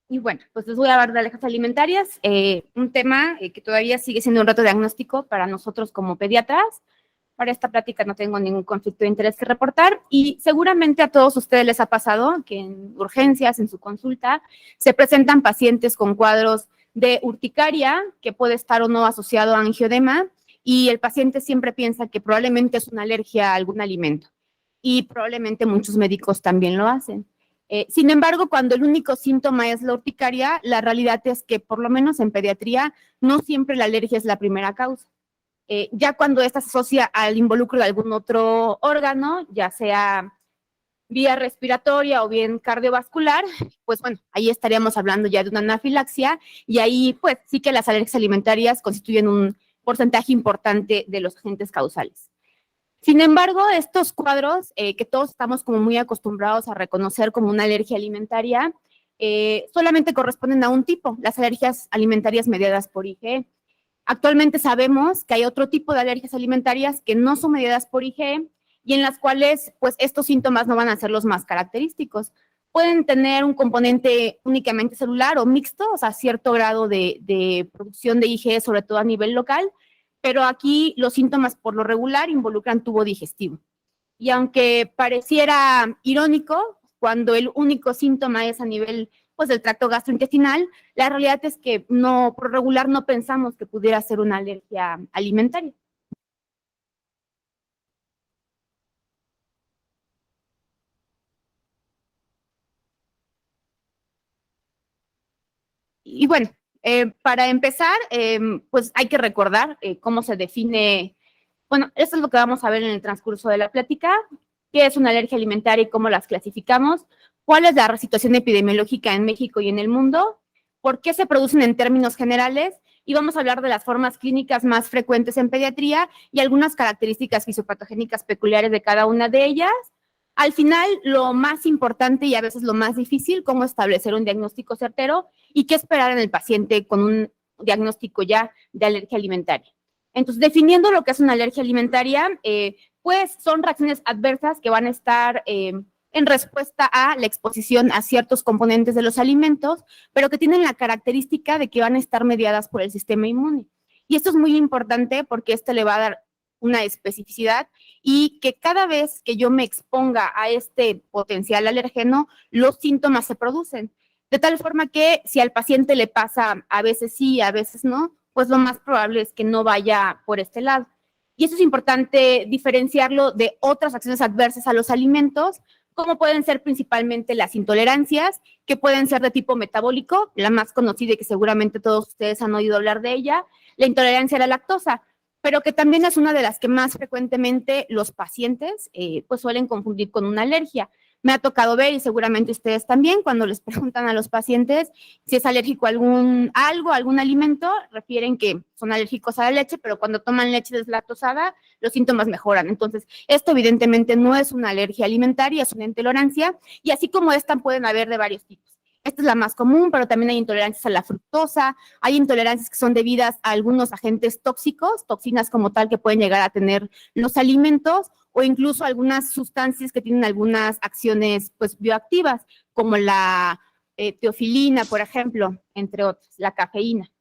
Y bueno, pues les voy a hablar de alergias alimentarias, un tema que todavía sigue siendo un reto diagnóstico para nosotros como pediatras. Para esta plática no tengo ningún conflicto de interés que reportar y seguramente a todos ustedes les ha pasado que en urgencias, en su consulta, se presentan pacientes con cuadros de urticaria que puede estar o no asociado a angiodema y el paciente siempre piensa que probablemente es una alergia a algún alimento y probablemente muchos médicos también lo hacen. Sin embargo, cuando el único síntoma es la urticaria, la realidad es que por lo menos en pediatría no siempre la alergia es la primera causa. Ya cuando esta se asocia al involucro de algún otro órgano, ya sea vía respiratoria o bien cardiovascular, pues bueno, ahí estaríamos hablando ya de una anafilaxia y ahí pues sí que las alergias alimentarias constituyen un porcentaje importante de los agentes causales. Sin embargo, estos cuadros que todos estamos como muy acostumbrados a reconocer como una alergia alimentaria, solamente corresponden a un tipo, las alergias alimentarias mediadas por IgE. Actualmente sabemos que hay otro tipo de alergias alimentarias que no son mediadas por IgE y en las cuales pues estos síntomas no van a ser los más característicos. Pueden tener un componente únicamente celular o mixto, o sea, cierto grado de producción de IgE, sobre todo a nivel local, pero aquí los síntomas por lo regular involucran tubo digestivo. Y aunque pareciera irónico, cuando el único síntoma es a nivel pues, del tracto gastrointestinal, la realidad es que no, por regular no pensamos que pudiera ser una alergia alimentaria. Y bueno, para empezar, pues hay que recordar cómo se define, bueno, eso es lo que vamos a ver en el transcurso de la plática, qué es una alergia alimentaria y cómo las clasificamos, cuál es la situación epidemiológica en México y en el mundo, por qué se producen en términos generales, y vamos a hablar de las formas clínicas más frecuentes en pediatría y algunas características fisiopatogénicas peculiares de cada una de ellas. Al final, lo más importante y a veces lo más difícil, cómo establecer un diagnóstico certero y qué esperar en el paciente con un diagnóstico ya de alergia alimentaria. Entonces, definiendo lo que es una alergia alimentaria, pues son reacciones adversas que van a estar en respuesta a la exposición a ciertos componentes de los alimentos, pero que tienen la característica de que van a estar mediadas por el sistema inmune. Y esto es muy importante porque esto le va a dar una especificidad y que cada vez que yo me exponga a este potencial alergeno, los síntomas se producen. De tal forma que si al paciente le pasa a veces sí, a veces no, pues lo más probable es que no vaya por este lado. Y eso es importante diferenciarlo de otras acciones adversas a los alimentos, como pueden ser principalmente las intolerancias, que pueden ser de tipo metabólico, la más conocida y que seguramente todos ustedes han oído hablar de ella, la intolerancia a la lactosa, pero que también es una de las que más frecuentemente los pacientes pues suelen confundir con una alergia. Me ha tocado ver, y seguramente ustedes también, cuando les preguntan a los pacientes si es alérgico a algún alimento, refieren que son alérgicos a la leche, pero cuando toman leche deslactosada, los síntomas mejoran. Entonces, esto evidentemente no es una alergia alimentaria, es una intolerancia, y así como esta pueden haber de varios tipos. Esta es la más común, pero también hay intolerancias a la fructosa, hay intolerancias que son debidas a algunos agentes tóxicos, toxinas como tal que pueden llegar a tener los alimentos, o incluso algunas sustancias que tienen algunas acciones pues, bioactivas, como la teofilina, por ejemplo, entre otras, la cafeína.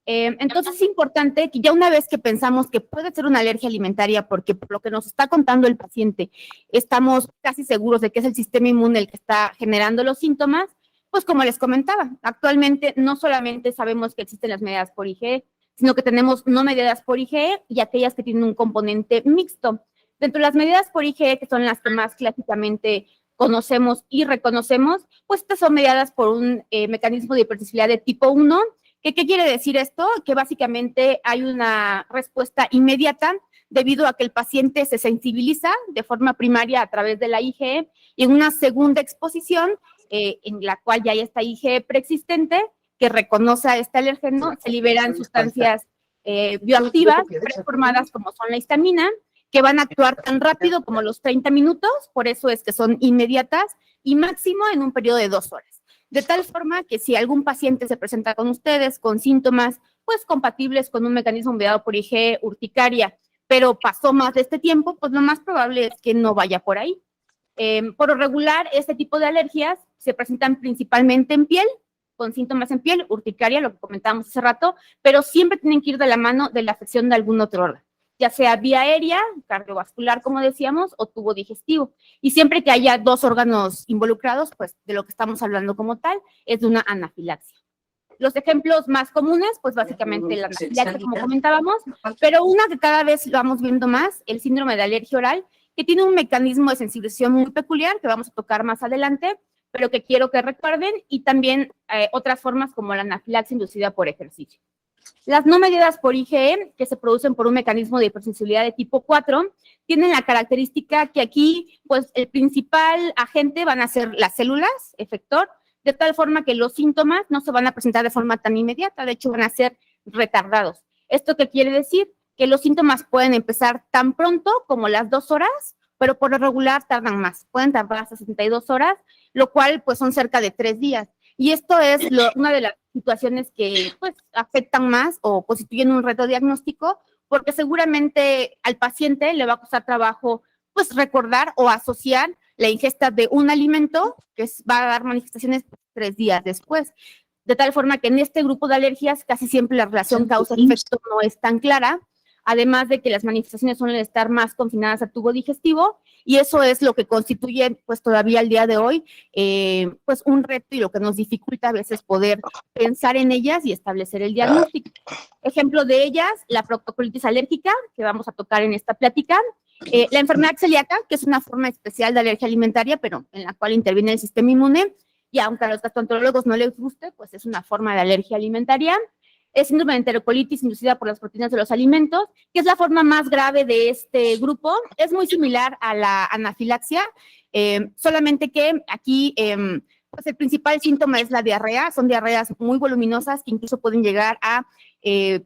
Entonces es importante que ya una vez que pensamos que puede ser una alergia alimentaria, porque por lo que nos está contando el paciente, estamos casi seguros de que es el sistema inmune el que está generando los síntomas, pues como les comentaba, actualmente no solamente sabemos que existen las medidas por IgE, sino que tenemos no medidas por IgE y aquellas que tienen un componente mixto. Dentro de las medidas por IgE, que son las que más clásicamente conocemos y reconocemos, pues estas son mediadas por un mecanismo de hipersensibilidad de tipo 1. ¿Qué quiere decir esto? Que básicamente hay una respuesta inmediata debido a que el paciente se sensibiliza de forma primaria a través de la IgE y en una segunda exposición, en la cual ya hay esta IgE preexistente que reconoce a este alérgeno, se liberan sustancias bioactivas preformadas como son la histamina, que van a actuar tan rápido como los 30 minutos, por eso es que son inmediatas y máximo en un periodo de 2 horas. De tal forma que si algún paciente se presenta con ustedes con síntomas pues compatibles con un mecanismo mediado por IgE urticaria, pero pasó más de este tiempo, pues lo más probable es que no vaya por ahí. Por lo regular, este tipo de alergias se presentan principalmente en piel, con síntomas en piel, urticaria, lo que comentábamos hace rato, pero siempre tienen que ir de la mano de la afección de algún otro órgano, ya sea vía aérea, cardiovascular, como decíamos, o tubo digestivo. Y siempre que haya dos órganos involucrados, pues de lo que estamos hablando como tal, es de una anafilaxia. Los ejemplos más comunes, pues básicamente la anafilaxia, como comentábamos, pero una que cada vez lo vamos viendo más, el síndrome de alergia oral, que tiene un mecanismo de sensibilización muy peculiar, que vamos a tocar más adelante, pero que quiero que recuerden, y también otras formas como la anafilaxia inducida por ejercicio. Las no mediadas por IgE, que se producen por un mecanismo de hipersensibilidad de tipo 4, tienen la característica que aquí, pues, el principal agente van a ser las células efector, de tal forma que los síntomas no se van a presentar de forma tan inmediata, de hecho van a ser retardados. ¿Esto qué quiere decir? Que los síntomas pueden empezar tan pronto como las 2 horas, pero por lo regular tardan más, pueden tardar hasta 62 horas, lo cual pues son cerca de 3 días. Y esto es una de las situaciones que pues afectan más o constituyen un reto diagnóstico, porque seguramente al paciente le va a costar trabajo pues recordar o asociar la ingesta de un alimento que va a dar manifestaciones 3 días después. De tal forma que en este grupo de alergias casi siempre la relación causa-efecto no es tan clara, además de que las manifestaciones suelen estar más confinadas al tubo digestivo, y eso es lo que constituye, pues todavía al día de hoy, pues un reto y lo que nos dificulta a veces poder pensar en ellas y establecer el diagnóstico. Ejemplo de ellas, la proctocolitis alérgica, que vamos a tocar en esta plática, la enfermedad celíaca, que es una forma especial de alergia alimentaria, pero en la cual interviene el sistema inmune, y aunque a los gastroenterólogos no les guste, pues es una forma de alergia alimentaria. El síndrome de enterocolitis inducida por las proteínas de los alimentos, que es la forma más grave de este grupo. Es muy similar a la anafilaxia, solamente que aquí pues el principal síntoma es la diarrea. Son diarreas muy voluminosas que incluso pueden llegar a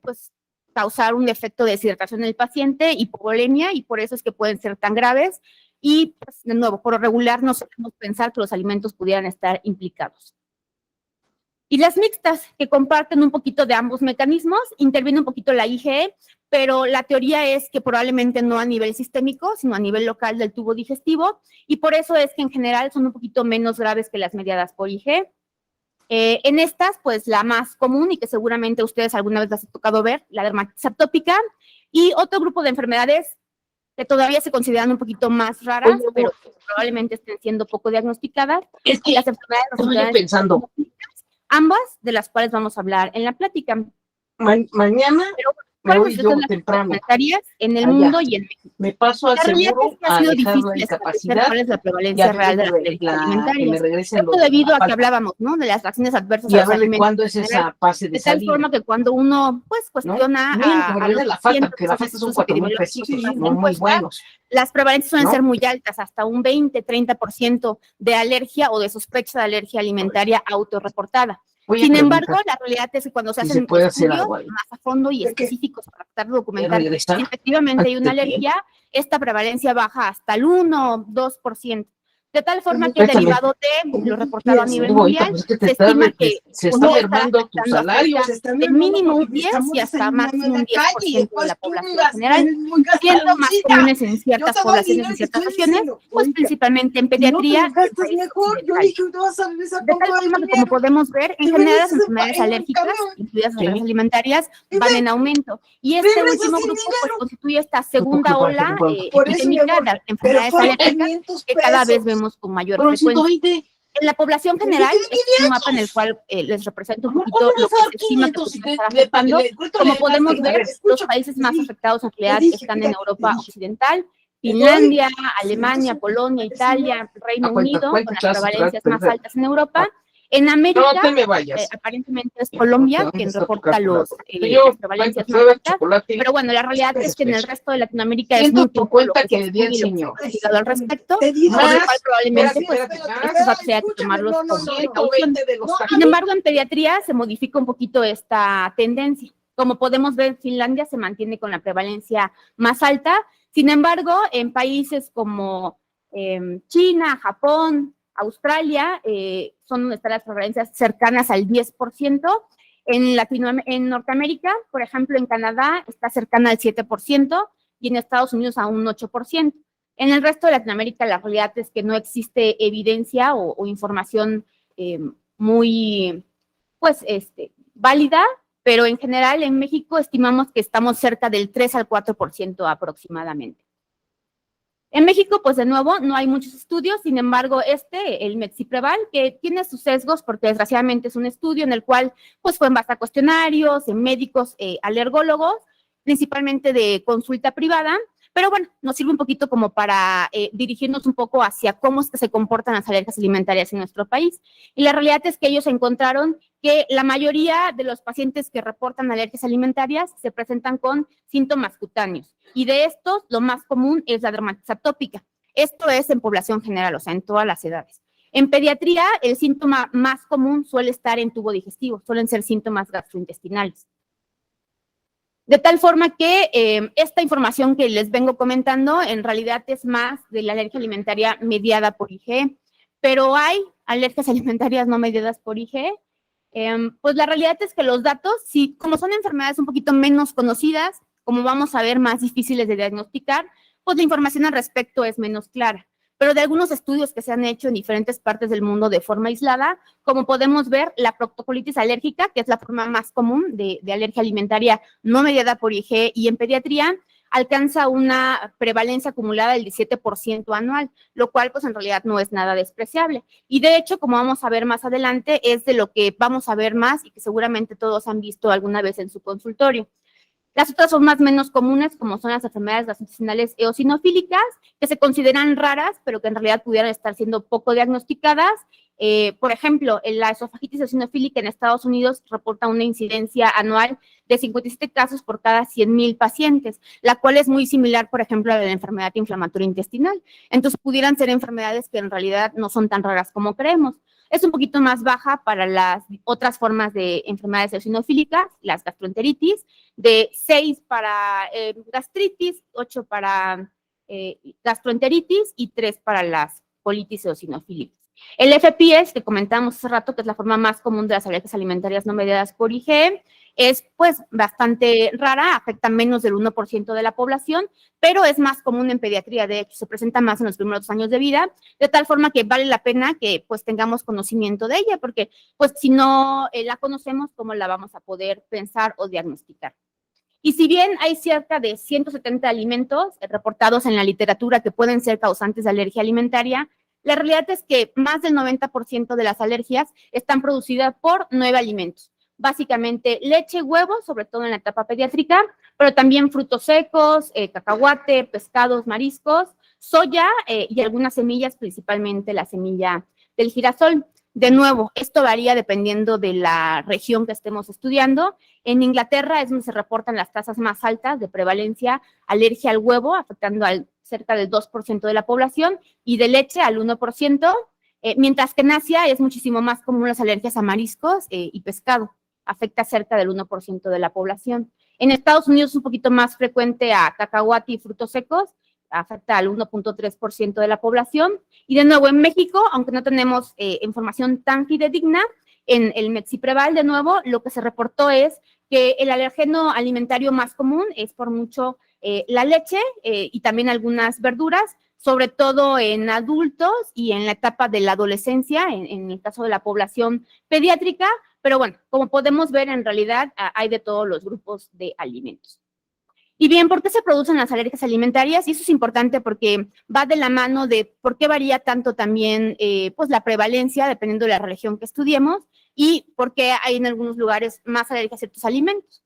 pues, causar un efecto de deshidratación en el paciente, hipovolemia, y por eso es que pueden ser tan graves. Y, pues, de nuevo, por lo regular no solemos pensar que los alimentos pudieran estar implicados. Y las mixtas, que comparten un poquito de ambos mecanismos, interviene un poquito la IgE, pero la teoría es que probablemente no a nivel sistémico, sino a nivel local del tubo digestivo, y por eso es que en general son un poquito menos graves que las mediadas por IgE. En estas, pues la más común y que seguramente ustedes alguna vez las han tocado ver, la dermatitis atópica, y otro grupo de enfermedades que todavía se consideran un poquito más raras, pero que probablemente estén siendo poco diagnosticadas, es que las enfermedades estoy pensando, ambas de las cuales vamos a hablar en la plática. Mañana me voy yo temprano en el mundo y en México. Me paso al seguro ha sido difícil la incapacidad. ¿Cuál es la prevalencia real de las alergias alimentarias? Esto debido a que hablábamos, ¿no? De las reacciones adversas a los alimentos. ¿Cuándo es esa fase de salida? De tal forma que cuando uno, pues, cuestiona a la falta, que la falta son 4,000 pesos, no muy buenos. Las prevalencias suelen ser muy altas, hasta un 20-30% de alergia o de sospecha de alergia alimentaria autorreportada. Sin embargo, la realidad es que cuando se hacen estudios más a fondo y específicos para tratar de documentar si efectivamente hay una alergia, esta prevalencia baja hasta el 1-2%. De tal forma que derivado de lo reportado a nivel mundial, se estima que se está mermando tu salario, de mínimo un 10 y hasta máximo un 10% de la población general, siendo más comunes en ciertas poblaciones, en ciertas regiones, pues principalmente en pediatría. De tal forma que, como podemos ver, en general las enfermedades alérgicas, incluidas las alergias alimentarias, van en aumento. Y este último grupo pues constituye esta segunda ola epidémica de enfermedades alérgicas que cada vez vemos con mayor frecuencia. En la población general, este es un mapa en el cual les represento un poquito lo que se estima que puede estar afectando. Como podemos ver, los países más afectados en realidad están en Europa Occidental, Finlandia, Alemania, Polonia, Italia, Reino Unido, con las prevalencias más altas en Europa. En América, aparentemente es Colombia quien reporta las prevalencias más altas, pero bueno, la realidad es que en el resto de Latinoamérica es muy poco lo que se investigado al respecto, por lo cual probablemente pues, estos datos hay que tomarlos como precaución. Sin embargo, en pediatría se modifica un poquito esta tendencia. Como podemos ver, Finlandia se mantiene con la prevalencia más alta. Sin embargo, en países como China, Japón, Australia, son donde están las prevalencias cercanas al 10%. En Norteamérica, por ejemplo, en Canadá está cercana al 7% y en Estados Unidos a un 8%. En el resto de Latinoamérica la realidad es que no existe evidencia o información muy pues, válida, pero en general en México estimamos que estamos cerca del 3 al 4% aproximadamente. En México, pues de nuevo, no hay muchos estudios, sin embargo, el Mexipreval, que tiene sus sesgos porque desgraciadamente es un estudio en el cual pues fue en base a cuestionarios, en médicos, alergólogos, principalmente de consulta privada, pero bueno, nos sirve un poquito como para dirigirnos un poco hacia cómo es que se comportan las alergias alimentarias en nuestro país. Y la realidad es que ellos encontraron que la mayoría de los pacientes que reportan alergias alimentarias se presentan con síntomas cutáneos. Y de estos, lo más común es la dermatitis atópica. Esto es en población general, o sea, en todas las edades. En pediatría, el síntoma más común suele estar en tubo digestivo, suelen ser síntomas gastrointestinales. De tal forma que esta información que les vengo comentando en realidad es más de la alergia alimentaria mediada por IgE, pero hay alergias alimentarias no mediadas por IgE. Pues la realidad es que los datos, sí, como son enfermedades un poquito menos conocidas, como vamos a ver, más difíciles de diagnosticar, pues la información al respecto es menos clara. Pero de algunos estudios que se han hecho en diferentes partes del mundo de forma aislada, como podemos ver, la proctocolitis alérgica, que es la forma más común de alergia alimentaria no mediada por IgE, y en pediatría alcanza una prevalencia acumulada del 17% anual, lo cual pues en realidad no es nada despreciable. Y de hecho, como vamos a ver más adelante, es de lo que vamos a ver más y que seguramente todos han visto alguna vez en su consultorio. Las otras son más menos comunes, como son las enfermedades gastrointestinales eosinofílicas, que se consideran raras, pero que en realidad pudieran estar siendo poco diagnosticadas. Por ejemplo, la esofagitis eosinofílica en Estados Unidos reporta una incidencia anual de 57 casos por cada 100,000 pacientes, la cual es muy similar, por ejemplo, a la enfermedad inflamatoria intestinal. Entonces, pudieran ser enfermedades que en realidad no son tan raras como creemos. Es un poquito más baja para las otras formas de enfermedades eosinofílicas, las gastroenteritis, de 6 para gastritis, 8 para gastroenteritis y 3 para las colitis eosinofílicas. El FPS, que comentamos hace rato, que es la forma más común de las alergias alimentarias no mediadas por IgE, es pues bastante rara, afecta menos del 1% de la población, pero es más común en pediatría, de hecho se presenta más en los primeros años de vida, de tal forma que vale la pena que pues tengamos conocimiento de ella, porque pues si no la conocemos, ¿cómo la vamos a poder pensar o diagnosticar? Y si bien hay cerca de 170 alimentos reportados en la literatura que pueden ser causantes de alergia alimentaria, la realidad es que más del 90% de las alergias están producidas por 9 alimentos. Básicamente leche, huevo, sobre todo en la etapa pediátrica, pero también frutos secos, cacahuate, pescados, mariscos, soya y algunas semillas, principalmente la semilla del girasol. De nuevo, esto varía dependiendo de la región que estemos estudiando. En Inglaterra es donde se reportan las tasas más altas de prevalencia alergia al huevo, afectando al cerca del 2% de la población, y de leche al 1%, mientras que en Asia es muchísimo más común las alergias a mariscos y pescado, afecta cerca del 1% de la población. En Estados Unidos es un poquito más frecuente a cacahuate y frutos secos, afecta al 1.3% de la población. Y de nuevo, en México, aunque no tenemos información tan fidedigna, en el Mexipreval, de nuevo, lo que se reportó es que el alergeno alimentario más común es por mucho la leche y también algunas verduras, sobre todo en adultos y en la etapa de la adolescencia, en el caso de la población pediátrica, pero bueno, como podemos ver, en realidad hay de todos los grupos de alimentos. Y bien, ¿por qué se producen las alergias alimentarias? Y eso es importante porque va de la mano de por qué varía tanto también pues la prevalencia, dependiendo de la región que estudiemos, y por qué hay en algunos lugares más alergias a ciertos alimentos.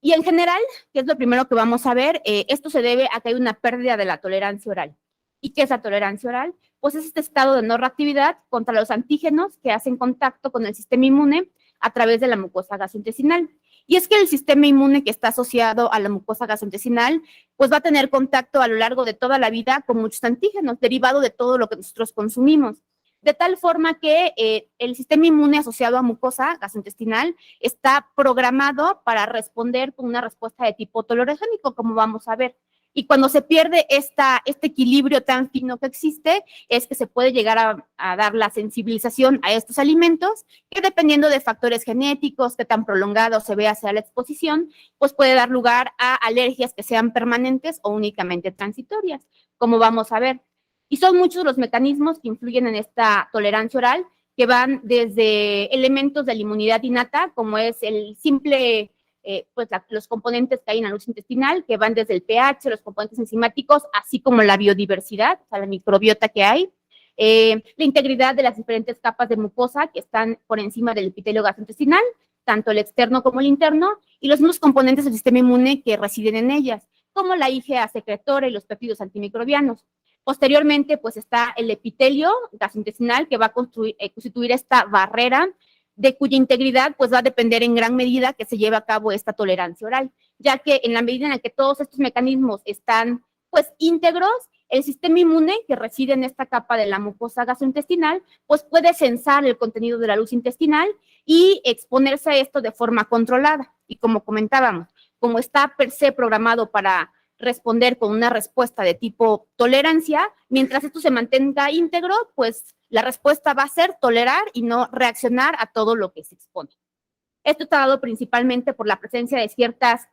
Y en general, que es lo primero que vamos a ver, esto se debe a que hay una pérdida de la tolerancia oral. ¿Y qué es la tolerancia oral? Pues es este estado de no reactividad contra los antígenos que hacen contacto con el sistema inmune a través de la mucosa gastrointestinal. Y es que el sistema inmune que está asociado a la mucosa gastrointestinal, pues va a tener contacto a lo largo de toda la vida con muchos antígenos, derivado de todo lo que nosotros consumimos. De tal forma que el sistema inmune asociado a mucosa gastrointestinal está programado para responder con una respuesta de tipo tolerogénico, como vamos a ver. Y cuando se pierde este equilibrio tan fino que existe, es que se puede llegar a dar la sensibilización a estos alimentos, que dependiendo de factores genéticos, que tan prolongado se vea hacia la exposición, pues puede dar lugar a alergias que sean permanentes o únicamente transitorias, como vamos a ver. Y son muchos los mecanismos que influyen en esta tolerancia oral, que van desde elementos de la inmunidad innata, como es el simple, los componentes que hay en la luz intestinal, que van desde el pH, los componentes enzimáticos, así como la biodiversidad, o sea, la microbiota que hay, la integridad de las diferentes capas de mucosa que están por encima del epitelio gastrointestinal, tanto el externo como el interno, y los mismos componentes del sistema inmune que residen en ellas, como la IgA secretora y los péptidos antimicrobianos. Posteriormente, pues está el epitelio gastrointestinal que va a constituir esta barrera de cuya integridad pues va a depender en gran medida que se lleve a cabo esta tolerancia oral, ya que en la medida en la que todos estos mecanismos están pues íntegros, el sistema inmune que reside en esta capa de la mucosa gastrointestinal pues puede censar el contenido de la luz intestinal y exponerse a esto de forma controlada. Y como comentábamos, como está per se programado para responder con una respuesta de tipo tolerancia, mientras esto se mantenga íntegro, pues la respuesta va a ser tolerar y no reaccionar a todo lo que se expone. Esto está dado principalmente por la presencia de ciertas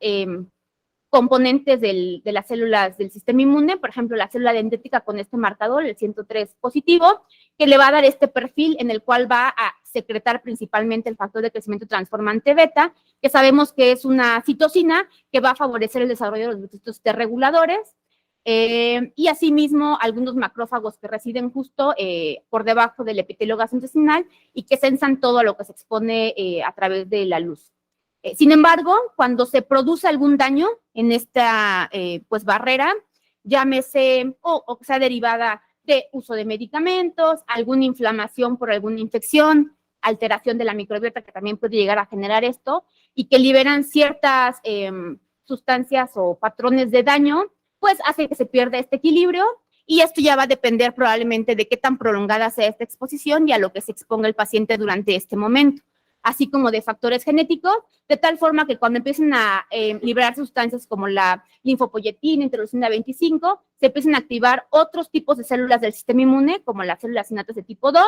componentes de las células del sistema inmune, por ejemplo, la célula dendrítica con este marcador, el 103 positivo, que le va a dar este perfil en el cual va a secretar principalmente el factor de crecimiento transformante beta, que sabemos que es una citocina que va a favorecer el desarrollo de los linfocitos T reguladores, y asimismo algunos macrófagos que residen justo por debajo del epitelio gastrointestinal y que sensan todo a lo que se expone a través de la luz. Sin embargo, cuando se produce algún daño en esta pues barrera, llámese o sea derivada de uso de medicamentos, alguna inflamación por alguna infección, alteración de la microbiota que también puede llegar a generar esto y que liberan ciertas sustancias o patrones de daño, pues hace que se pierda este equilibrio y esto ya va a depender probablemente de qué tan prolongada sea esta exposición y a lo que se exponga el paciente durante este momento, así como de factores genéticos, de tal forma que cuando empiecen a liberar sustancias como la linfopoyetina, interleucina 25, se empiecen a activar otros tipos de células del sistema inmune, como las células inatas de tipo 2.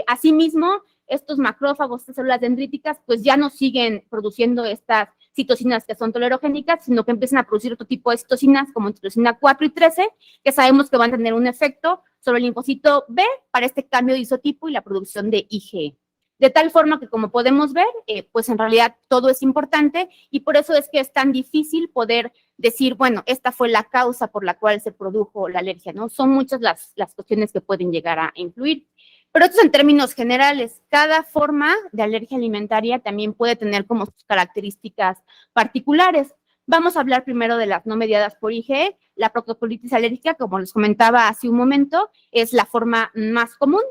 Asimismo, estos macrófagos, estas células dendríticas, pues ya no siguen produciendo estas citocinas que son tolerogénicas, sino que empiezan a producir otro tipo de citocinas como interleucina 4 y 13, que sabemos que van a tener un efecto sobre el linfocito B para este cambio de isotipo y la producción de IgE. De tal forma que, como podemos ver, pues en realidad todo es importante y por eso es que es tan difícil poder decir, bueno, esta fue la causa por la cual se produjo la alergia, ¿no? Son muchas las cuestiones que pueden llegar a influir. Pero esto es en términos generales. Cada forma de alergia alimentaria también puede tener como sus características particulares. Vamos a hablar primero de las no mediadas por IgE. La proctocolitis alérgica, como les comentaba hace un momento, es la forma más común.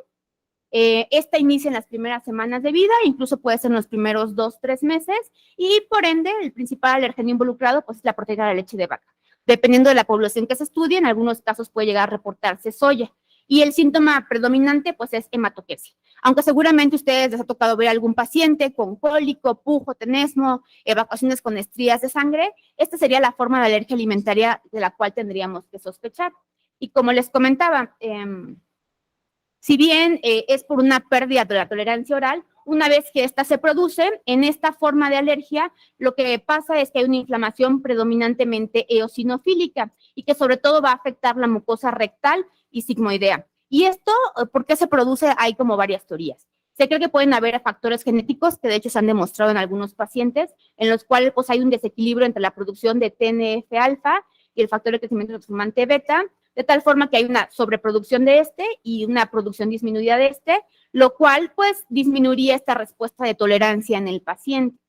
Esta inicia en las primeras semanas de vida, incluso puede ser en los primeros 2-3 meses, y por ende, el principal alérgeno involucrado pues, es la proteína de la leche de vaca. Dependiendo de la población que se estudie, en algunos casos puede llegar a reportarse soya. Y el síntoma predominante, pues, es hematoquesia. Aunque seguramente ustedes les ha tocado ver a algún paciente con cólico, pujo, tenesmo, evacuaciones con estrías de sangre, esta sería la forma de alergia alimentaria de la cual tendríamos que sospechar. Y como les comentaba, si bien es por una pérdida de la tolerancia oral, una vez que esta se produce, en esta forma de alergia, lo que pasa es que hay una inflamación predominantemente eosinofílica y que sobre todo va a afectar la mucosa rectal y sigmoidea. Y esto, ¿por qué se produce? Hay como varias teorías. Se cree que pueden haber factores genéticos que de hecho se han demostrado en algunos pacientes, en los cuales pues, hay un desequilibrio entre la producción de TNF-alfa y el factor de crecimiento transformante beta, de tal forma que hay una sobreproducción de este y una producción disminuida de este, lo cual pues disminuiría esta respuesta de tolerancia en el paciente.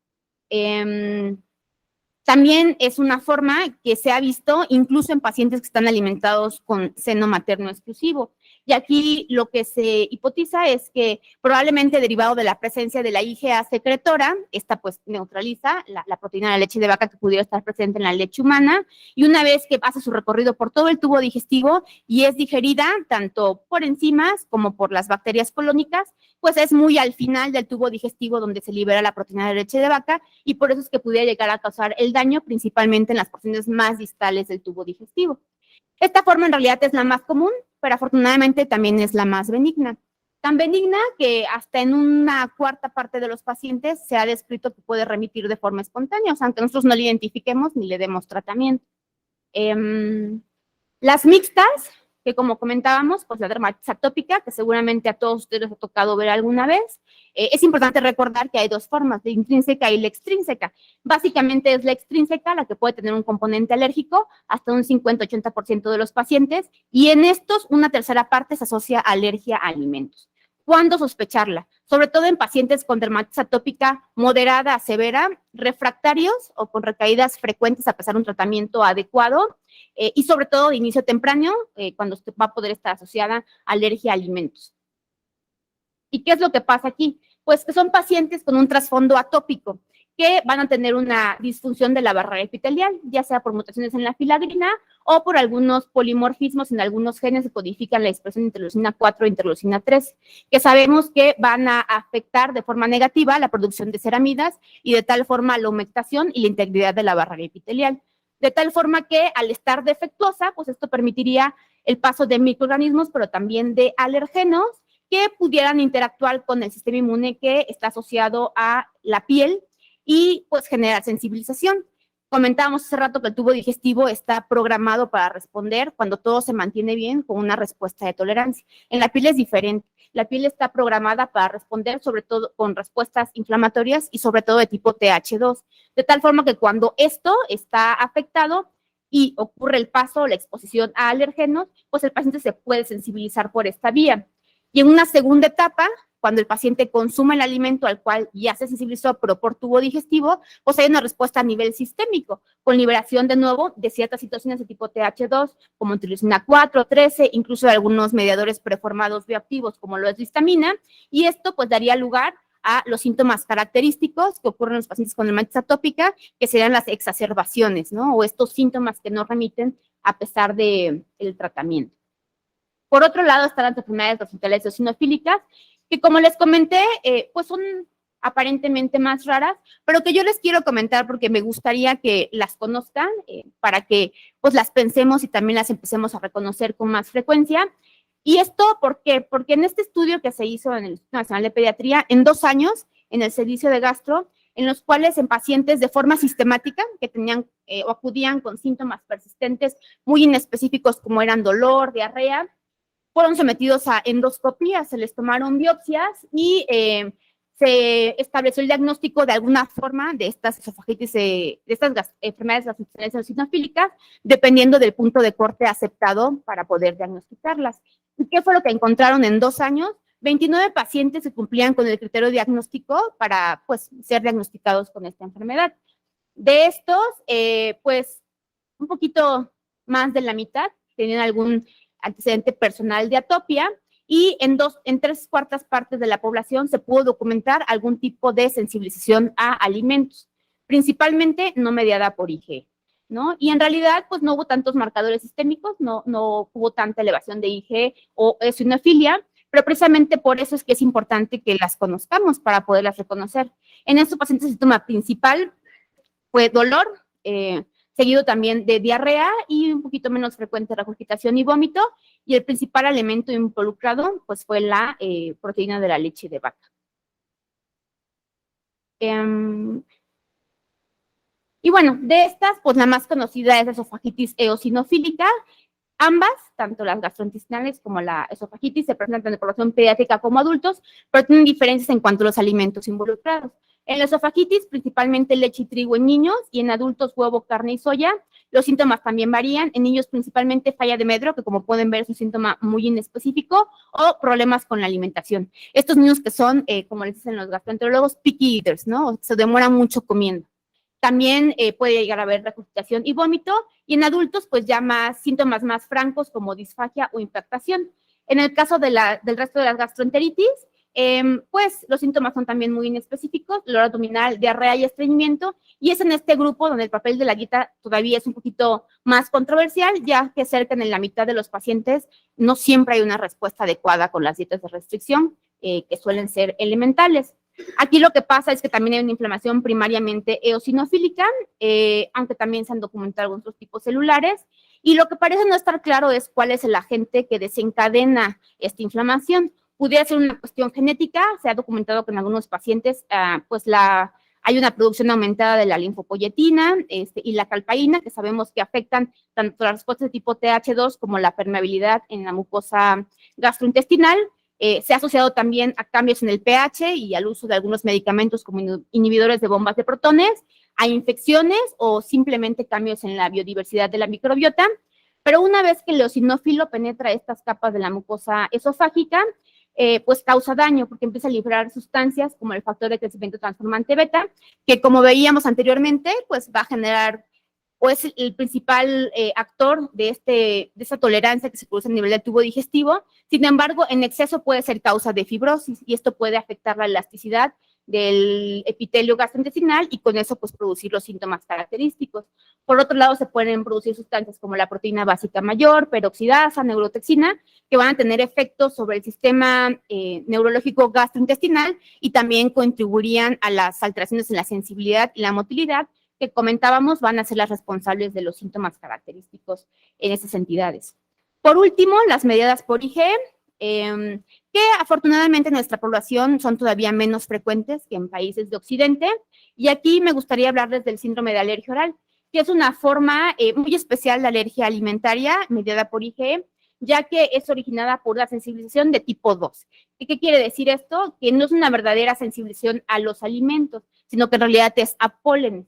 También es una forma que se ha visto incluso en pacientes que están alimentados con seno materno exclusivo. Y aquí lo que se hipotiza es que probablemente derivado de la presencia de la IgA secretora, esta pues neutraliza la proteína de la leche de vaca que pudiera estar presente en la leche humana, y una vez que pasa su recorrido por todo el tubo digestivo y es digerida tanto por enzimas como por las bacterias colónicas, pues es muy al final del tubo digestivo donde se libera la proteína de leche de vaca y por eso es que pudiera llegar a causar el daño principalmente en las porciones más distales del tubo digestivo. Esta forma en realidad es la más común, pero afortunadamente también es la más benigna. Tan benigna que hasta en una cuarta parte de los pacientes se ha descrito que puede remitir de forma espontánea, o sea, aunque nosotros no le identifiquemos ni le demos tratamiento. Las mixtas que como comentábamos, pues la dermatitis atópica, que seguramente a todos ustedes les ha tocado ver alguna vez. Es importante recordar que hay dos formas, la intrínseca y la extrínseca. Básicamente es la extrínseca la que puede tener un componente alérgico, hasta un 50-80% de los pacientes, y en estos una tercera parte se asocia a alergia a alimentos. ¿Cuándo sospecharla? Sobre todo en pacientes con dermatitis atópica moderada a severa, refractarios o con recaídas frecuentes a pesar de un tratamiento adecuado, y sobre todo de inicio temprano, cuando usted va a poder estar asociada a alergia a alimentos. ¿Y qué es lo que pasa aquí? Pues que son pacientes con un trasfondo atópico, que van a tener una disfunción de la barrera epitelial, ya sea por mutaciones en la filagrina o por algunos polimorfismos en algunos genes que codifican la expresión de interleucina 4 e interleucina 3, que sabemos que van a afectar de forma negativa la producción de ceramidas y de tal forma la humectación y la integridad de la barrera epitelial. De tal forma que al estar defectuosa, pues esto permitiría el paso de microorganismos, pero también de alergenos que pudieran interactuar con el sistema inmune que está asociado a la piel y pues generar sensibilización. Comentábamos hace rato que el tubo digestivo está programado para responder cuando todo se mantiene bien con una respuesta de tolerancia. En la piel es diferente. La piel está programada para responder sobre todo con respuestas inflamatorias y sobre todo de tipo TH2, de tal forma que cuando esto está afectado y ocurre el paso o la exposición a alergenos, pues el paciente se puede sensibilizar por esta vía. Y en una segunda etapa, cuando el paciente consume el alimento al cual ya se sensibilizó, pero por tubo digestivo, pues hay una respuesta a nivel sistémico, con liberación de nuevo de ciertas citocinas de tipo TH2, como interleucina 4, 13, incluso de algunos mediadores preformados bioactivos, como lo es la histamina, y esto pues daría lugar a los síntomas característicos que ocurren en los pacientes con dermatitis atópica, que serían las exacerbaciones, ¿no? O estos síntomas que no remiten a pesar del tratamiento. Por otro lado, están las enfermedades gastrointestinales eosinofílicas, que como les comenté, pues son aparentemente más raras, pero que yo les quiero comentar porque me gustaría que las conozcan, para que pues las pensemos y también las empecemos a reconocer con más frecuencia. ¿Y esto por qué? Porque en este estudio que se hizo en el Instituto Nacional de Pediatría, en 2 años, en el servicio de gastro, en los cuales en pacientes de forma sistemática, que tenían o acudían con síntomas persistentes muy inespecíficos como eran dolor, diarrea, fueron sometidos a endoscopías, se les tomaron biopsias y se estableció el diagnóstico de alguna forma de estas esofagitis, de estas enfermedades gastrointestinales eosinofílicas, dependiendo del punto de corte aceptado para poder diagnosticarlas. ¿Y qué fue lo que encontraron en 2 años? 29 pacientes que cumplían con el criterio diagnóstico para, pues, ser diagnosticados con esta enfermedad. De estos, pues, un poquito más de la mitad tenían algún antecedente personal de atopia, y en 3/4 partes de la población se pudo documentar algún tipo de sensibilización a alimentos, principalmente no mediada por IgE, ¿no? Y en realidad, pues no hubo tantos marcadores sistémicos, no hubo tanta elevación de IgE o eosinofilia, pero precisamente por eso es que es importante que las conozcamos para poderlas reconocer. En estos pacientes el síntoma principal fue dolor, seguido también de diarrea y un poquito menos frecuente regurgitación y vómito, y el principal elemento involucrado pues fue la proteína de la leche de vaca. Y bueno, de estas, pues la más conocida es la esofagitis eosinofílica. Ambas, tanto las gastrointestinales como la esofagitis, se presentan en población pediátrica como adultos, pero tienen diferencias en cuanto a los alimentos involucrados. En la esofagitis, principalmente leche y trigo en niños, y en adultos huevo, carne y soya. Los síntomas también varían. En niños, principalmente falla de medro, que como pueden ver es un síntoma muy inespecífico, o problemas con la alimentación. Estos niños que son, como les dicen los gastroenterólogos, picky eaters, ¿no? Se demoran mucho comiendo. También puede llegar a haber regurgitación y vómito, y en adultos, pues ya más síntomas más francos como disfagia o impactación. En el caso de del resto de las gastroenteritis, pues los síntomas son también muy inespecíficos, dolor abdominal, diarrea y estreñimiento, y es en este grupo donde el papel de la dieta todavía es un poquito más controversial, ya que cerca en la mitad de los pacientes no siempre hay una respuesta adecuada con las dietas de restricción, que suelen ser elementales. Aquí lo que pasa es que también hay una inflamación primariamente eosinofílica, aunque también se han documentado algunos otros tipos celulares, y lo que parece no estar claro es cuál es el agente que desencadena esta inflamación. Pudiera ser una cuestión genética, se ha documentado que en algunos pacientes, pues la Hay una producción aumentada de la linfopoyetina y la calpaína, que sabemos que afectan tanto la respuesta de tipo TH2 como la permeabilidad en la mucosa gastrointestinal. Se ha asociado también a cambios en el pH y al uso de algunos medicamentos como inhibidores de bombas de protones, a infecciones o simplemente cambios en la biodiversidad de la microbiota. Pero una vez que el eosinófilo penetra estas capas de la mucosa esofágica, pues causa daño porque empieza a liberar sustancias como el factor de crecimiento transformante beta, que como veíamos anteriormente, pues va a generar o es el principal actor de esta tolerancia que se produce a nivel del tubo digestivo. Sin embargo, en exceso puede ser causa de fibrosis y esto puede afectar la elasticidad del epitelio gastrointestinal y con eso pues producir los síntomas característicos. Por otro lado, se pueden producir sustancias como la proteína básica mayor, peroxidasa, neurotoxina, que van a tener efectos sobre el sistema neurológico gastrointestinal y también contribuirían a las alteraciones en la sensibilidad y la motilidad, que comentábamos van a ser las responsables de los síntomas característicos en esas entidades. Por último, las mediadas por IgE, que afortunadamente en nuestra población son todavía menos frecuentes que en países de Occidente. Y aquí me gustaría hablarles del síndrome de alergia oral, que es una forma muy especial de alergia alimentaria mediada por IgE, ya que es originada por la sensibilización de tipo 2. ¿Y qué quiere decir esto? Que no es una verdadera sensibilización a los alimentos, sino que en realidad es a pólenes.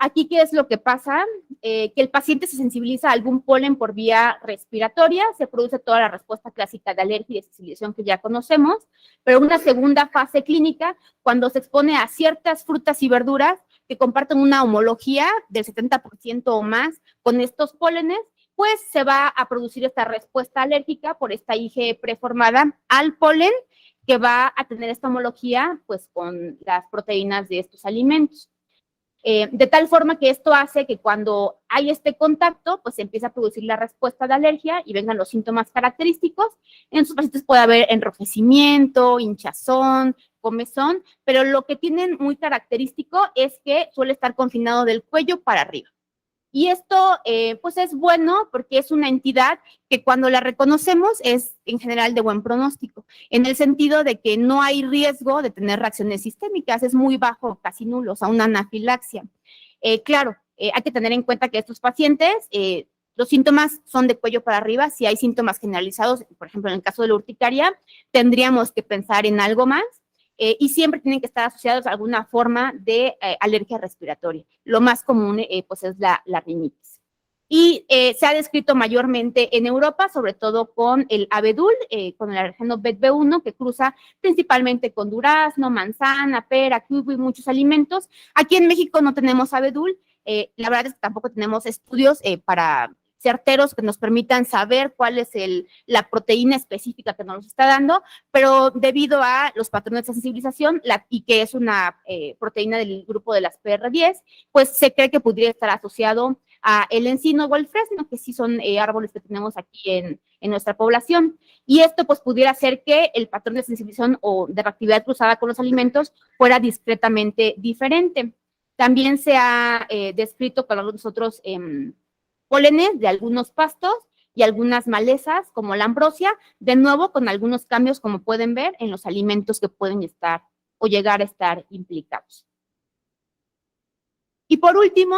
Aquí, ¿qué es lo que pasa? Que el paciente se sensibiliza a algún polen por vía respiratoria, se produce toda la respuesta clásica de alergia y de sensibilización que ya conocemos, pero una segunda fase clínica, cuando se expone a ciertas frutas y verduras que comparten una homología del 70% o más con estos pólenes, pues se va a producir esta respuesta alérgica por esta IgE preformada al polen, que va a tener esta homología pues con las proteínas de estos alimentos. De tal forma que esto hace que cuando hay este contacto, pues se empieza a producir la respuesta de alergia y vengan los síntomas característicos. En sus pacientes puede haber enrojecimiento, hinchazón, comezón, pero lo que tienen muy característico es que suele estar confinado del cuello para arriba. Y esto, pues es bueno porque es una entidad que cuando la reconocemos es en general de buen pronóstico, en el sentido de que no hay riesgo de tener reacciones sistémicas, es muy bajo, casi nulo, o sea, una anafilaxia. Claro, hay que tener en cuenta que estos pacientes, los síntomas son de cuello para arriba, si hay síntomas generalizados, por ejemplo, en el caso de la urticaria, tendríamos que pensar en algo más. Y siempre tienen que estar asociados a alguna forma de alergia respiratoria. Lo más común, pues, es la rinitis. Y se ha descrito mayormente en Europa, sobre todo con el abedul, con el alergeno BET-B1, que cruza principalmente con durazno, manzana, pera, kiwi, muchos alimentos. Aquí en México no tenemos abedul. La verdad es que tampoco tenemos estudios para certeros que nos permitan saber cuál es la proteína específica que nos está dando, pero debido a los patrones de sensibilización y que es una proteína del grupo de las PR10, pues se cree que podría estar asociado a el encino o el fresno, que sí son árboles que tenemos aquí en nuestra población. Y esto pues pudiera hacer que el patrón de sensibilización o de reactividad cruzada con los alimentos fuera discretamente diferente. También se ha descrito con algunos otros pólenes de algunos pastos y algunas malezas como la ambrosia, de nuevo con algunos cambios como pueden ver en los alimentos que pueden estar o llegar a estar implicados. Y por último,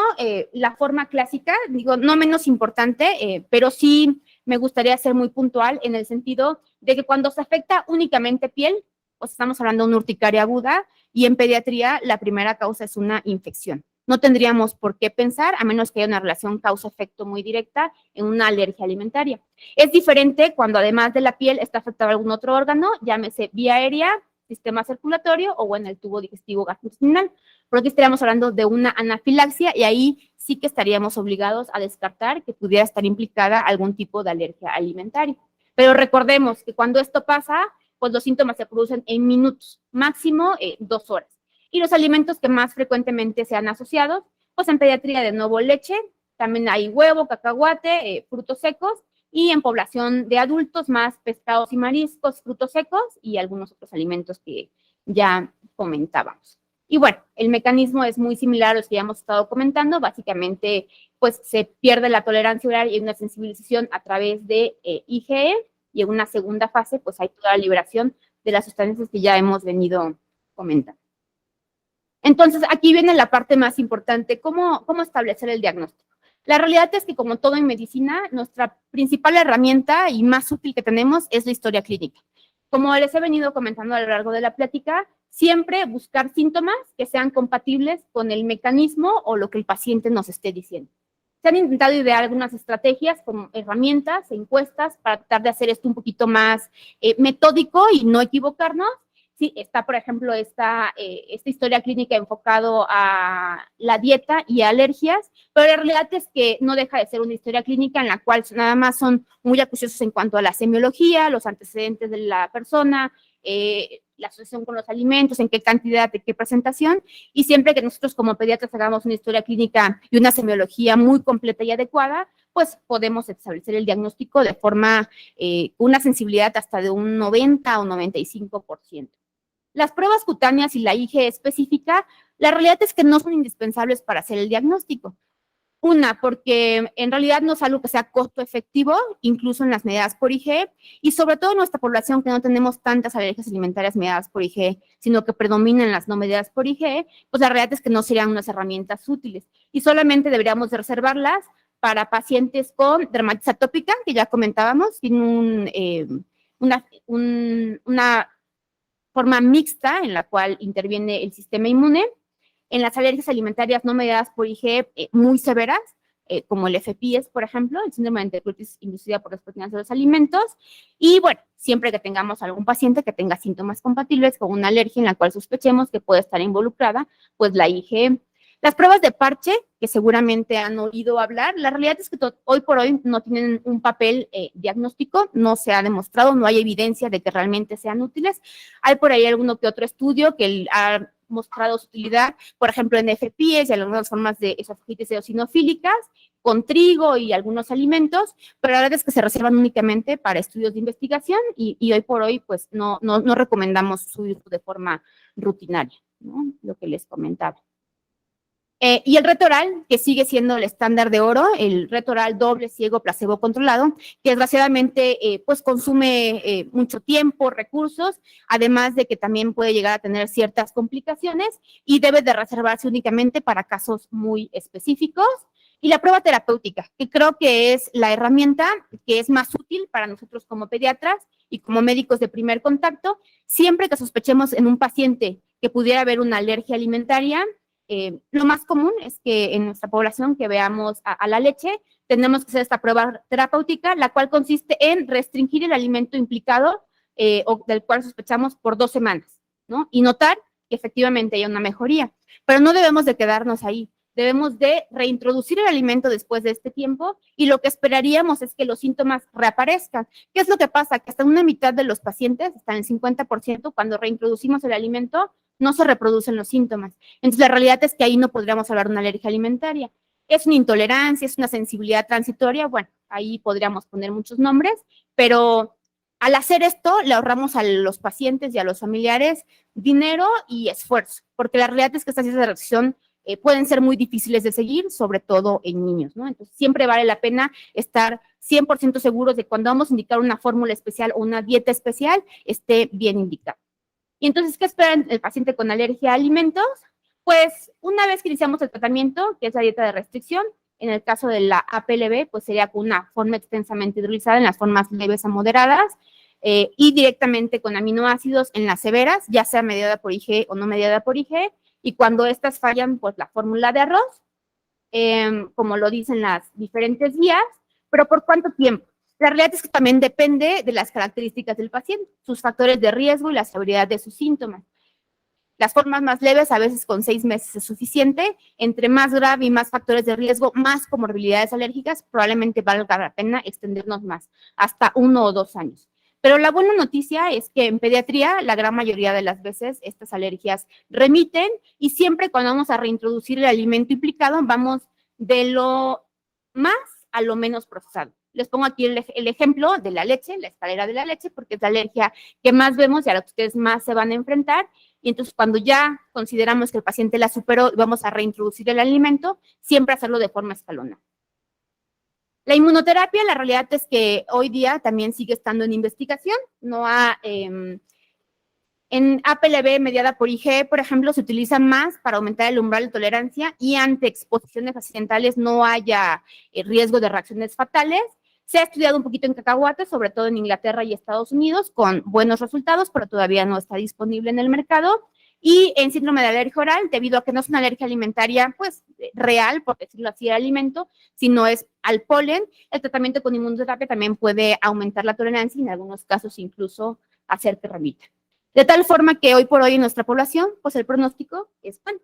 la forma clásica, digo, no menos importante, pero sí me gustaría ser muy puntual en el sentido de que cuando se afecta únicamente piel, pues estamos hablando de una urticaria aguda y en pediatría la primera causa es una infección. No tendríamos por qué pensar, a menos que haya una relación causa-efecto muy directa, en una alergia alimentaria. Es diferente cuando además de la piel está afectado algún otro órgano, llámese vía aérea, sistema circulatorio o en el tubo digestivo gastrointestinal, porque estaríamos hablando de una anafilaxia y ahí sí que estaríamos obligados a descartar que pudiera estar implicada algún tipo de alergia alimentaria. Pero recordemos que cuando esto pasa, pues los síntomas se producen en minutos, máximo 2 horas. Y los alimentos que más frecuentemente se han asociado, pues en pediatría de nuevo leche, también hay huevo, cacahuate, frutos secos, y en población de adultos más pescados y mariscos, frutos secos y algunos otros alimentos que ya comentábamos. Y bueno, el mecanismo es muy similar a los que ya hemos estado comentando, básicamente pues se pierde la tolerancia oral y una sensibilización a través de IgE, y en una segunda fase pues hay toda la liberación de las sustancias que ya hemos venido comentando. Entonces, aquí viene la parte más importante, ¿cómo establecer el diagnóstico? La realidad es que, como todo en medicina, nuestra principal herramienta y más útil que tenemos es la historia clínica. Como les he venido comentando a lo largo de la plática, siempre buscar síntomas que sean compatibles con el mecanismo o lo que el paciente nos esté diciendo. Se han intentado idear algunas estrategias como herramientas, encuestas, para tratar de hacer esto un poquito más metódico y no equivocarnos. Sí, está, por ejemplo, esta historia clínica enfocado a la dieta y alergias, pero la realidad es que no deja de ser una historia clínica en la cual nada más son muy acuciosos en cuanto a la semiología, los antecedentes de la persona, la asociación con los alimentos, en qué cantidad, de qué presentación, y siempre que nosotros como pediatras hagamos una historia clínica y una semiología muy completa y adecuada, pues podemos establecer el diagnóstico de forma, una sensibilidad hasta de un 90 o 95%. Las pruebas cutáneas y la IgE específica, la realidad es que no son indispensables para hacer el diagnóstico. Una, porque en realidad no es algo que sea costo efectivo, incluso en las medidas por IgE, y sobre todo en nuestra población que no tenemos tantas alergias alimentarias medidas por IgE, sino que predominan las no medidas por IgE, pues la realidad es que no serían unas herramientas útiles y solamente deberíamos de reservarlas para pacientes con dermatitis atópica, que ya comentábamos, tiene una forma mixta en la cual interviene el sistema inmune, en las alergias alimentarias no mediadas por IgE muy severas, como el FPIES, por ejemplo, el síndrome de enteritis inducida por las proteínas de los alimentos, y bueno, siempre que tengamos algún paciente que tenga síntomas compatibles con una alergia en la cual sospechemos que puede estar involucrada, pues la IgE. Las pruebas de parche, que seguramente han oído hablar, la realidad es que hoy por hoy no tienen un papel diagnóstico, no se ha demostrado, no hay evidencia de que realmente sean útiles. Hay por ahí alguno que otro estudio que ha mostrado su utilidad, por ejemplo, en FPIES y algunas formas de esofagitis eosinofílicas, con trigo y algunos alimentos, pero la verdad es que se reservan únicamente para estudios de investigación y hoy por hoy, pues, no recomendamos su uso de forma rutinaria, ¿no? Lo que les comentaba. Y el reto oral, que sigue siendo el estándar de oro, el reto oral doble, ciego, placebo controlado, que desgraciadamente pues consume mucho tiempo, recursos, además de que también puede llegar a tener ciertas complicaciones y debe de reservarse únicamente para casos muy específicos. Y la prueba terapéutica, que creo que es la herramienta que es más útil para nosotros como pediatras y como médicos de primer contacto, siempre que sospechemos en un paciente que pudiera haber una alergia alimentaria. Lo más común es que en nuestra población que veamos a la leche, tenemos que hacer esta prueba terapéutica, la cual consiste en restringir el alimento implicado o del cual sospechamos por 2 semanas, ¿no? Y notar que efectivamente hay una mejoría. Pero no debemos de quedarnos ahí. Debemos de reintroducir el alimento después de este tiempo y lo que esperaríamos es que los síntomas reaparezcan. ¿Qué es lo que pasa? Que hasta una mitad de los pacientes, hasta el 50%, cuando reintroducimos el alimento, no se reproducen los síntomas. Entonces, la realidad es que ahí no podríamos hablar de una alergia alimentaria. Es una intolerancia, es una sensibilidad transitoria, bueno, ahí podríamos poner muchos nombres, pero al hacer esto le ahorramos a los pacientes y a los familiares dinero y esfuerzo, porque la realidad es que estas de reacción pueden ser muy difíciles de seguir, sobre todo en niños, ¿no? Entonces, siempre vale la pena estar 100% seguros de cuando vamos a indicar una fórmula especial o una dieta especial, esté bien indicada. Y entonces, ¿qué espera el paciente con alergia a alimentos? Pues una vez que iniciamos el tratamiento, que es la dieta de restricción, en el caso de la APLB, pues sería con una forma extensamente hidrolizada en las formas leves a moderadas y directamente con aminoácidos en las severas, ya sea mediada por IgE o no mediada por IgE, y cuando estas fallan, pues la fórmula de arroz, como lo dicen las diferentes guías, pero ¿por cuánto tiempo? La realidad es que también depende de las características del paciente, sus factores de riesgo y la severidad de sus síntomas. Las formas más leves, a veces con 6 meses es suficiente. Entre más grave y más factores de riesgo, más comorbilidades alérgicas, probablemente valga la pena extendernos más, hasta 1 o 2 años. Pero la buena noticia es que en pediatría, la gran mayoría de las veces, estas alergias remiten y siempre cuando vamos a reintroducir el alimento implicado, vamos de lo más a lo menos procesado. Les pongo aquí el ejemplo de la leche, la escalera de la leche, porque es la alergia que más vemos y a la que ustedes más se van a enfrentar. Y entonces, cuando ya consideramos que el paciente la superó y vamos a reintroducir el alimento, siempre hacerlo de forma escalonada. La inmunoterapia, la realidad es que hoy día también sigue estando en investigación, no ha En APLB mediada por IgE, por ejemplo, se utiliza más para aumentar el umbral de tolerancia y ante exposiciones accidentales no haya riesgo de reacciones fatales. Se ha estudiado un poquito en cacahuates, sobre todo en Inglaterra y Estados Unidos, con buenos resultados, pero todavía no está disponible en el mercado. Y en síndrome de alergia oral, debido a que no es una alergia alimentaria, pues, real, por decirlo así, al alimento, sino es al polen, el tratamiento con inmunoterapia también puede aumentar la tolerancia y en algunos casos incluso hacer que remita. De tal forma que hoy por hoy en nuestra población, pues el pronóstico es bueno.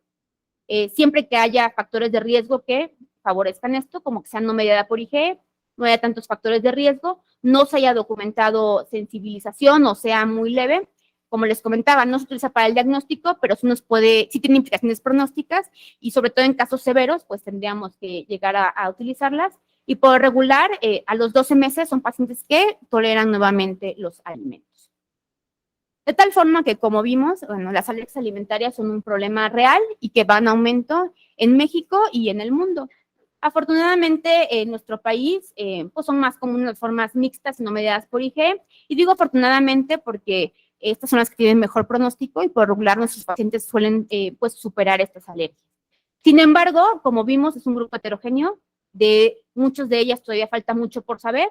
Siempre que haya factores de riesgo que favorezcan esto, como que sean no mediada por IgE, no haya tantos factores de riesgo, no se haya documentado sensibilización o sea muy leve, como les comentaba, no se utiliza para el diagnóstico, pero sí tiene implicaciones pronósticas y sobre todo en casos severos, pues tendríamos que llegar a utilizarlas. Y por regular, a los 12 meses son pacientes que toleran nuevamente los alimentos. De tal forma que, como vimos, bueno, las alergias alimentarias son un problema real y que van en aumento en México y en el mundo. Afortunadamente, en nuestro país, pues son más comunes las formas mixtas y no mediadas por IgE. Y digo afortunadamente porque estas son las que tienen mejor pronóstico y por regular nuestros pacientes suelen pues superar estas alergias. Sin embargo, como vimos, es un grupo heterogéneo. De muchos de ellas todavía falta mucho por saber.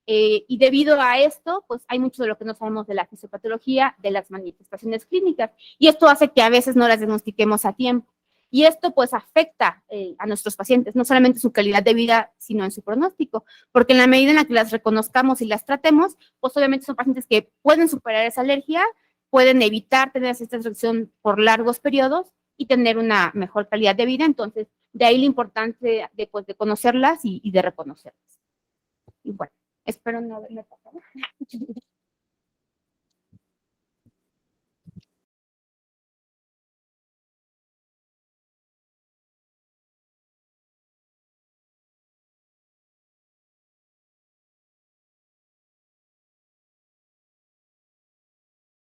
Y debido a esto, pues hay mucho de lo que no sabemos de la fisiopatología, de las manifestaciones clínicas, y esto hace que a veces no las diagnostiquemos a tiempo. Y esto pues afecta a nuestros pacientes, no solamente su calidad de vida, sino en su pronóstico, porque en la medida en la que las reconozcamos y las tratemos, pues obviamente son pacientes que pueden superar esa alergia, pueden evitar tener esta reacción por largos periodos y tener una mejor calidad de vida. Entonces, de ahí la importancia de, pues, de conocerlas y de reconocerlas. Y bueno. Espero no haberme pasado.